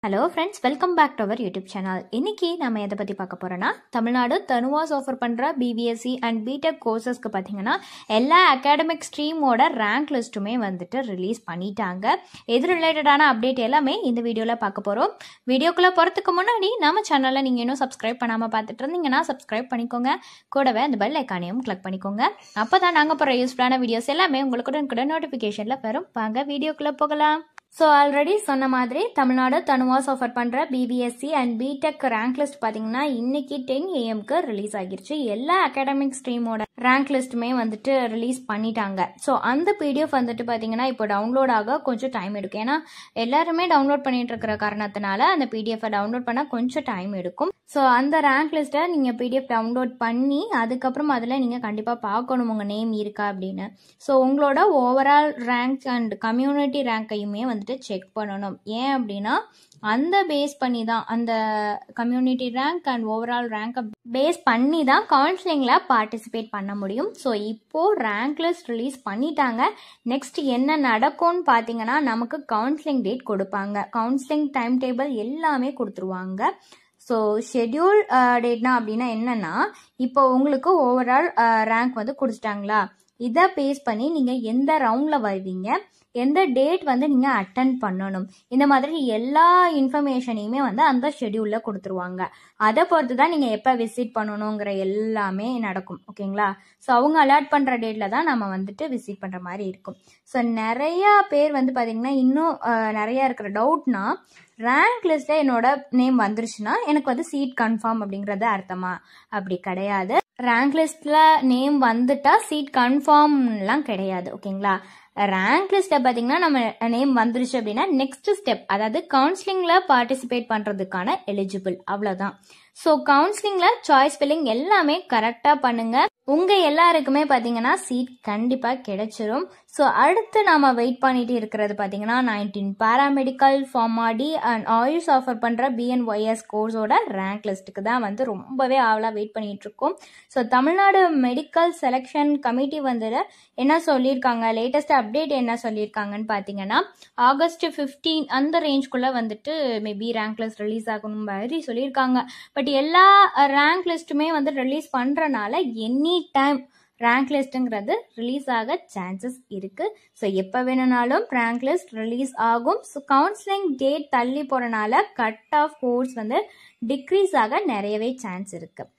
Hello friends, welcome back to our YouTube channel. இன்னைக்கு நம்ம எதை பற்றி பார்க்க போகிறோன்னா, தமிழ்நாடு தனுவாஸ் ஆஃபர் பண்ணுற பிபிஎஸ்சி அண்ட் பிடெக் கோர்சஸ்க்கு பார்த்தீங்கன்னா எல்லா அகாடமிக் ஸ்ட்ரீமோட ரேங்க் லிஸ்ட்டுமே வந்துட்டு ரிலீஸ் பண்ணிட்டாங்க. எது ரிலேட்டடான அப்டேட் எல்லாமே இந்த வீடியோவில் பார்க்க போகிறோம். வீடியோக்குள்ளே போகிறதுக்கு முன்னாடி நம்ம சேனலில் நீங்கள் இன்னும் சப்ஸ்கிரைப் பண்ணாமல் பார்த்துட்டு இருந்தீங்கன்னா சப்ஸ்கிரைப் பண்ணிக்கோங்க. கூடவே அந்த பெல் ஐக்கானையும் கிளிக் பண்ணிக்கோங்க. அப்போ தான் நாங்கள் போகிற யூஸ்ஃபுல்லான வீடியோஸ் எல்லாமே உங்களுக்கு நோட்டிஃபிகேஷனில் வரும். வாங்க வீடியோக்குள்ளே போகலாம். ஸோ ஆல்ரெடி சொன்ன மாதிரி தமிழ்நாடு தனுவாஸ் ஆஃபர் பண்ணுற BPSc and BTech rank list பார்த்தீங்கன்னா இன்னைக்கு 10 AM ரிலீஸ் ஆகிருச்சு. எல்லா அகாடமிக் ஸ்ட்ரீமோட ரேங்க் லிஸ்ட்டுமே வந்துட்டு ரிலீஸ் பண்ணிட்டாங்க. ஸோ அந்த பிடிஎஃப் வந்துட்டு பார்த்தீங்கன்னா இப்போ டவுன்லோட் ஆக கொஞ்சம் டைம் எடுக்கும். ஏன்னா எல்லாருமே டவுன்லோட் பண்ணிட்டு இருக்கிற காரணத்தினால அந்த பிடிஎஃப் டவுன்லோட் பண்ண கொஞ்சம் டைம் எடுக்கும். ஸோ அந்த ரேங்க் லிஸ்ட்டை நீங்கள் பிடிஎஃப் டவுன்லோட் பண்ணி அதுக்கப்புறம் அதில் நீங்கள் கண்டிப்பாக பார்க்கணும் உங்கள் நேம் இருக்கா அப்படின்னு. ஸோ உங்களோட ஓவரால் ரேங்க் அண்ட் கம்யூனிட்டி ரேங்கையுமே வந்துட்டு செக் பண்ணணும். ஏன் அப்படின்னா அந்த பேஸ் பண்ணி தான், அந்த கம்யூனிட்டி ரேங்க் அண்ட் ஓவரால் ரேங்கை பேஸ் பண்ணி தான் கவுன்சிலிங்கில் பார்ட்டிசிபேட் பண்ண முடியும். ஸோ இப்போது ரேங்க் லிஸ்ட் ரிலீஸ் பண்ணிட்டாங்க. நெக்ஸ்ட் என்ன நடக்கும்னு பார்த்தீங்கன்னா நமக்கு கவுன்சிலிங் டேட் கொடுப்பாங்க. கவுன்சிலிங் டைம் டேபிள் எல்லாமே கொடுத்துருவாங்க. ஸோ ஷெட்யூல் டேட்னா அப்படின்னா என்னன்னா, இப்போ உங்களுக்கு ஓவரால் ரேங்க் வந்து கொடுத்துட்டாங்களா, இதை பேஸ் பண்ணி நீங்கள் எந்த ரவுண்டில் வருவீங்க, எந்த டேட் வந்து நீங்கள் அட்டன் பண்ணணும், இந்த மாதிரி எல்லா இன்ஃபர்மேஷனையுமே வந்து அந்த ஷெட்யூலில் கொடுத்துருவாங்க. அதை பொறுத்து தான் நீங்கள் எப்போ விசிட் பண்ணணுங்கிற எல்லாமே நடக்கும். ஓகேங்களா? ஸோ அவங்க அலாட் பண்ணுற டேட்டில் தான் நம்ம வந்துட்டு விசிட் பண்ணுற மாதிரி இருக்கும். ஸோ நிறையா பேர் வந்து பார்த்தீங்கன்னா இன்னும் நிறையா இருக்கிற டவுட்னா, ரேங்க் லிஸ்ட்டில் என்னோட நேம் வந்துருச்சுன்னா எனக்கு வந்து சீட் கன்ஃபார்ம் அப்படிங்கிறது அர்த்தமா? அப்படி கிடையாது. ரேங்க் லிஸ்ட்டில் நேம் வந்துட்டா சீட் கன்ஃபார்ம்லாம் கிடையாது. ஓகேங்களா? ரேங்க் லிஸ்ட்டை பார்த்தீங்கன்னா நம்ம நேம் வந்துருச்சு அப்படின்னா நெக்ஸ்ட் ஸ்டெப், அதாவது கவுன்சிலிங்கில் பார்ட்டிசிபேட் பண்ணுறதுக்கான எலிஜிபிள், அவ்வளோதான். ஸோ கவுன்சிலிங்கில் சாய்ஸ் ஃபில்லிங் எல்லாமே கரெக்டாக பண்ணுங்க. உங்கள் எல்லாருக்குமே பார்த்தீங்கன்னா சீட் கண்டிப்பாக கிடைச்சிரும். ஸோ அடுத்து நாம் வெயிட் பண்ணிட்டு இருக்கிறது பார்த்தீங்கன்னா 19 பாராமெடிக்கல், ஃபார்மாடி அண்ட் ஆயுஷ் ஆஃபர் பண்ணுற பிஎன்ஒய்எஸ் கோர்ஸோட ரேங்க் லிஸ்ட்டுக்கு தான் வந்து ரொம்பவே ஆவலாக வெயிட் பண்ணிட்டு இருக்கோம். So Tamil Nadu medical selection committee வந்துட்டு என்ன சொல்லியிருக்காங்க, லேட்டஸ்ட் அப்டேட் என்ன சொல்லியிருக்காங்கன்னு பார்த்தீங்கன்னா August 15 அந்த ரேஞ்ச்குள்ளே வந்துட்டு மேபி ரேங்க் லிஸ்ட் ரிலீஸ் ஆகணும் மாதிரி சொல்லியிருக்காங்க. பட் எல்லா ரேங்க் லிஸ்ட்டுமே வந்து ரிலீஸ் பண்ணுறனால எனி டைம் ரேங்க் லிஸ்ட்டுங்கிறது ரிலீஸ் ஆக சான்சஸ் இருக்குது. ஸோ எப்போ வேணும்னாலும் ரேங்க் லிஸ்ட் ரிலீஸ் ஆகும். ஸோ கவுன்சிலிங் டேட் தள்ளி போகிறனால கட் ஆஃப் கோர்ஸ் வந்து டிக்ரீஸ் ஆக நிறையவே சான்ஸ் இருக்குது.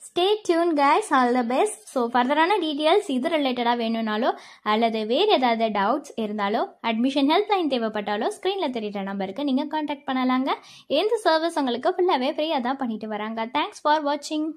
Stay tuned guys, all the best. So ஃபர்தரான டீட்டெயில்ஸ் இது ரிலேட்டடாக வேணும்னாலோ அல்லது வேறு ஏதாவது டவுட்ஸ் இருந்தாலோ அட்மிஷன் ஹெல்ப்லைன் தேவைப்பட்டாலோ ஸ்க்ரீனில் தெரியுற நம்பருக்கு நீங்கள் கான்டாக்ட் பண்ணலாங்க. எந்த சர்வீஸ் உங்களுக்கு ஃபுல்லாகவே ஃப்ரீயாக தான் பண்ணிட்டு வராங்க. தேங்க்ஸ் ஃபார் வாட்சிங்.